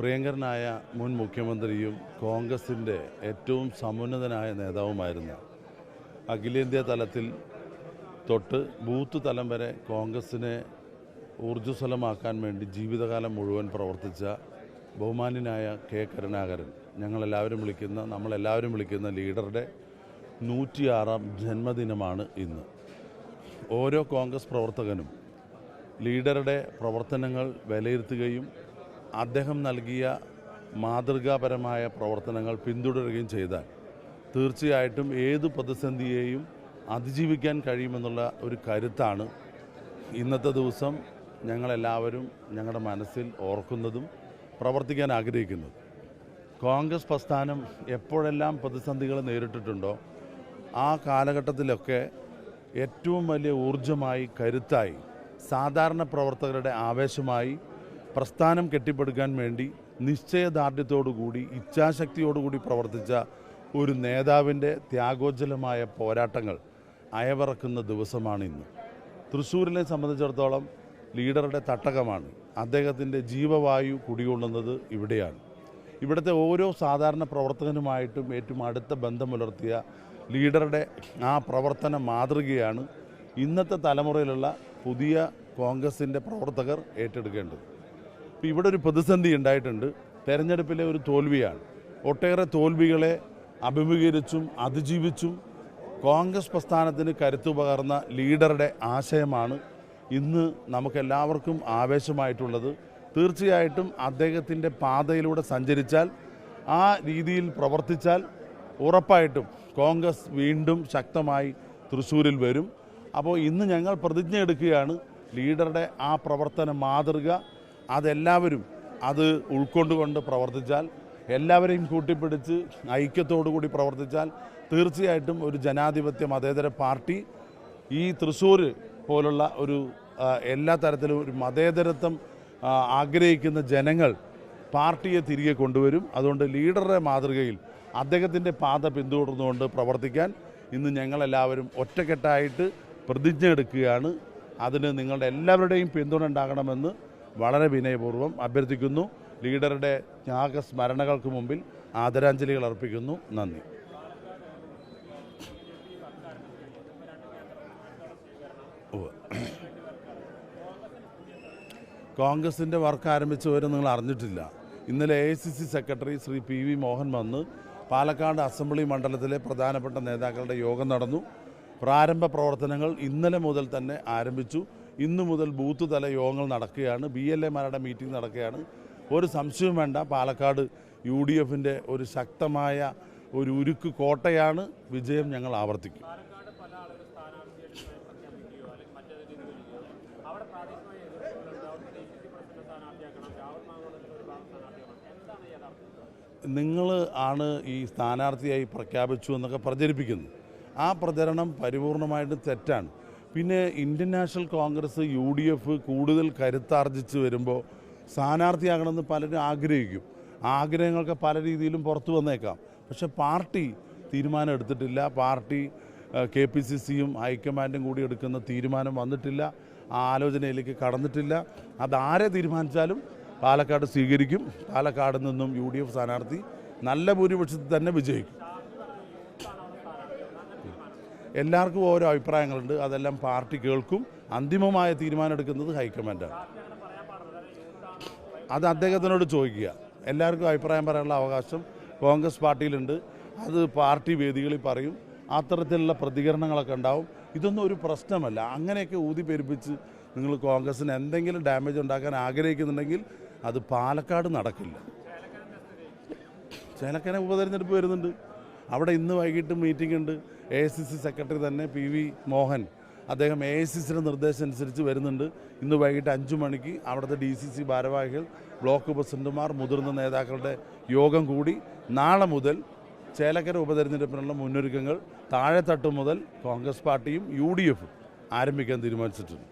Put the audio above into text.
പ്രിയങ്കരനായ മുൻ മുഖ്യമന്ത്രിയും കോൺഗ്രസിൻ്റെ ഏറ്റവും സമുന്നതനായ നേതാവുമായിരുന്ന അഖിലേന്ത്യാ തലത്തിൽ തൊട്ട് ബൂത്ത് തലം വരെ കോൺഗ്രസിനെ ഊർജ്ജസ്വലമാക്കാൻ വേണ്ടി ജീവിതകാലം മുഴുവൻ പ്രവർത്തിച്ച ബഹുമാന്യനായ കെ കരുണാകരൻ, നമ്മളെല്ലാവരും വിളിക്കുന്ന ലീഡറുടെ 106ാം ജന്മദിനമാണ് ഇന്ന്. ഓരോ കോൺഗ്രസ് പ്രവർത്തകനും ലീഡറുടെ പ്രവർത്തനങ്ങൾ വിലയിരുത്തുകയും അദ്ദേഹം നൽകിയ മാതൃകാപരമായ പ്രവർത്തനങ്ങൾ പിന്തുടരുകയും ചെയ്താൽ തീർച്ചയായിട്ടും ഏത് പ്രതിസന്ധിയെയും അതിജീവിക്കാൻ കഴിയുമെന്നുള്ള ഒരു കരുത്താണ് ഇന്നത്തെ ദിവസം ഞങ്ങളെല്ലാവരും ഞങ്ങളുടെ മനസ്സിൽ ഓർക്കുന്നതും പ്രവർത്തിക്കാൻ ആഗ്രഹിക്കുന്നത്. കോൺഗ്രസ് പ്രസ്ഥാനം എപ്പോഴെല്ലാം പ്രതിസന്ധികൾ നേരിട്ടിട്ടുണ്ടോ ആ കാലഘട്ടത്തിലൊക്കെ ഏറ്റവും വലിയ ഊർജ്ജമായി, കരുത്തായി, സാധാരണ പ്രവർത്തകരുടെ ആവേശമായി പ്രസ്ഥാനം കെട്ടിപ്പടുക്കാൻ വേണ്ടി നിശ്ചയദാർഢ്യത്തോടുകൂടി, ഇച്ഛാശക്തിയോടുകൂടി പ്രവർത്തിച്ച ഒരു നേതാവിൻ്റെ ത്യാഗോജ്ജലമായ പോരാട്ടങ്ങൾ അയവിറക്കുന്ന ദിവസമാണ് ഇന്ന്. തൃശ്ശൂരിനെ സംബന്ധിച്ചിടത്തോളം ലീഡറുടെ തട്ടകമാണ്. അദ്ദേഹത്തിൻ്റെ ജീവവായു കുടികൊള്ളുന്നത് ഇവിടെയാണ്. ഇവിടുത്തെ ഓരോ സാധാരണ പ്രവർത്തകനുമായിട്ടും ഏറ്റവും അടുത്ത ബന്ധം പുലർത്തിയ ലീഡറുടെ ആ പ്രവർത്തന മാതൃകയാണ് ഇന്നത്തെ തലമുറയിലുള്ള പുതിയ കോൺഗ്രസിൻ്റെ പ്രവർത്തകർ ഏറ്റെടുക്കേണ്ടത്. ഇപ്പോൾ ഇവിടെ ഒരു പ്രതിസന്ധി ഉണ്ടായിട്ടുണ്ട്. തെരഞ്ഞെടുപ്പിലെ ഒരു തോൽവിയാണ്. ഒട്ടേറെ തോൽവികളെ അഭിമുഖീകരിച്ചും അതിജീവിച്ചും കോൺഗ്രസ് പ്രസ്ഥാനത്തിന് കരുത്തു പകർന്ന ലീഡറുടെ ആശയമാണ് ഇന്ന് നമുക്കെല്ലാവർക്കും ആവേശമായിട്ടുള്ളത്. തീർച്ചയായിട്ടും അദ്ദേഹത്തിൻ്റെ പാതയിലൂടെ സഞ്ചരിച്ചാൽ, ആ രീതിയിൽ പ്രവർത്തിച്ചാൽ ഉറപ്പായിട്ടും കോൺഗ്രസ് വീണ്ടും ശക്തമായി തൃശ്ശൂരിൽ വരും. അപ്പോൾ ഇന്ന് ഞങ്ങൾ പ്രതിജ്ഞ എടുക്കുകയാണ്, ലീഡറുടെ ആ പ്രവർത്തന മാതൃക അതെല്ലാവരും അത് ഉൾക്കൊണ്ടുകൊണ്ട് പ്രവർത്തിച്ചാൽ, എല്ലാവരെയും കൂട്ടിപ്പിടിച്ച് ഐക്യത്തോടുകൂടി പ്രവർത്തിച്ചാൽ തീർച്ചയായിട്ടും ഒരു ജനാധിപത്യ മതേതര പാർട്ടി ഈ തൃശ്ശൂർ പോലുള്ള ഒരു എല്ലാ തരത്തിലും ഒരു മതേതരത്വം ആഗ്രഹിക്കുന്ന ജനങ്ങൾ പാർട്ടിയെ തിരികെ കൊണ്ടുവരും. അതുകൊണ്ട് ലീഡറുടെ മാതൃകയിൽ അദ്ദേഹത്തിൻ്റെ പാത പിന്തുടർന്നുകൊണ്ട് പ്രവർത്തിക്കാൻ ഇന്ന് ഞങ്ങളെല്ലാവരും ഒറ്റക്കെട്ടായിട്ട് പ്രതിജ്ഞ എടുക്കുകയാണ്. അതിന് നിങ്ങളുടെ എല്ലാവരുടെയും പിന്തുണ ഉണ്ടാകണമെന്ന് വളരെ വിനയപൂർവ്വം അഭ്യർത്ഥിക്കുന്നു. ലീഡറുടെ ത്യാഗസ്മരണകൾക്ക് മുമ്പിൽ ആദരാഞ്ജലികൾ അർപ്പിക്കുന്നു. നന്ദി. കോൺഗ്രസിൻ്റെ വർക്ക് ആരംഭിച്ചവരെ നിങ്ങൾ അറിഞ്ഞിട്ടില്ല. ഇന്നലെ AICC secretary Shri PV Mohan വന്ന് പാലക്കാട് അസംബ്ലി മണ്ഡലത്തിലെ പ്രധാനപ്പെട്ട നേതാക്കളുടെ യോഗം നടന്നു. പ്രാരംഭ പ്രവർത്തനങ്ങൾ ഇന്നലെ മുതൽ തന്നെ ആരംഭിച്ചു. ഇന്നു മുതൽ ബൂത്ത് തല യോഗങ്ങൾ നടക്കുകയാണ്. BLA-മാരുടെ മീറ്റിംഗ് നടക്കുകയാണ്. ഒരു സംശയവും വേണ്ട, പാലക്കാട് UDF-ൻ്റെ ഒരു ശക്തമായ ഒരു ഉരുക്ക് കോട്ടയാണ്. വിജയം ഞങ്ങൾ ആവർത്തിക്കും. നിങ്ങൾ ആണ് ഈ സ്ഥാനാർത്ഥിയായി പ്രഖ്യാപിച്ചു എന്നൊക്കെ പ്രചരിപ്പിക്കുന്നു. ആ പ്രചരണം പരിപൂർണമായിട്ട് തെറ്റാണ്. പിന്നെ ഇന്ത്യൻ നാഷണൽ കോൺഗ്രസ് UDF കൂടുതൽ കരുത്താർജിച്ച് വരുമ്പോൾ സ്ഥാനാർത്ഥിയാകണമെന്ന് പലരും ആഗ്രഹിക്കും. ആഗ്രഹങ്ങൾക്ക് പല രീതിയിലും പുറത്തു വന്നേക്കാം. പക്ഷെ പാർട്ടി തീരുമാനം എടുത്തിട്ടില്ല. പാർട്ടി KPCC-യും ഹൈക്കമാൻഡും കൂടി എടുക്കുന്ന തീരുമാനം വന്നിട്ടില്ല. ആ ആലോചനയിലേക്ക് കടന്നിട്ടില്ല. അതാരെ തീരുമാനിച്ചാലും പാലക്കാട് സ്വീകരിക്കും. പാലക്കാട് നിന്നും UDF സ്ഥാനാർത്ഥി നല്ല ഭൂരിപക്ഷത്തിൽ തന്നെ വിജയിക്കും. എല്ലാവർക്കും ഓരോ അഭിപ്രായങ്ങളുണ്ട്. അതെല്ലാം പാർട്ടി കേൾക്കും. അന്തിമമായ തീരുമാനം എടുക്കുന്നത് ഹൈക്കമാൻഡാണ്. അത് അദ്ദേഹത്തിനോട് ചോദിക്കുക. എല്ലാവർക്കും അഭിപ്രായം പറയാനുള്ള അവകാശം കോൺഗ്രസ് പാർട്ടിയിലുണ്ട്. അത് പാർട്ടി വേദികളിൽ പറയും. അത്തരത്തിലുള്ള പ്രതികരണങ്ങളൊക്കെ ഉണ്ടാവും. ഇതൊന്നും ഒരു പ്രശ്നമല്ല. അങ്ങനെയൊക്കെ ഊതിപ്പെരുപ്പിച്ച് നിങ്ങൾ കോൺഗ്രസിന് എന്തെങ്കിലും ഡാമേജ് ഉണ്ടാക്കാൻ ആഗ്രഹിക്കുന്നുണ്ടെങ്കിൽ അത് പാലക്കാട് നടക്കില്ല. ചേലക്കര ഉപതെരഞ്ഞെടുപ്പ് വരുന്നുണ്ട്. അവിടെ ഇന്ന് വൈകിട്ട് മീറ്റിംഗ് ഉണ്ട്. AICC സെക്രട്ടറി തന്നെ PV മോഹൻ, അദ്ദേഹം AICC-യുടെ നിർദ്ദേശം അനുസരിച്ച് വരുന്നുണ്ട്. ഇന്ന് വൈകിട്ട് 5 മണിക്ക് അവിടുത്തെ DCC ഭാരവാഹികൾ, ബ്ലോക്ക് പ്രസിഡന്റുമാർ, മുതിർന്ന നേതാക്കളുടെ യോഗം കൂടി നാളെ മുതൽ ചേലക്കര ഉപതെരഞ്ഞെടുപ്പിനുള്ള മുന്നൊരുക്കങ്ങൾ താഴെത്തട്ട് മുതൽ കോൺഗ്രസ് പാർട്ടിയും UDF ആരംഭിക്കാൻ തീരുമാനിച്ചിട്ടുണ്ട്.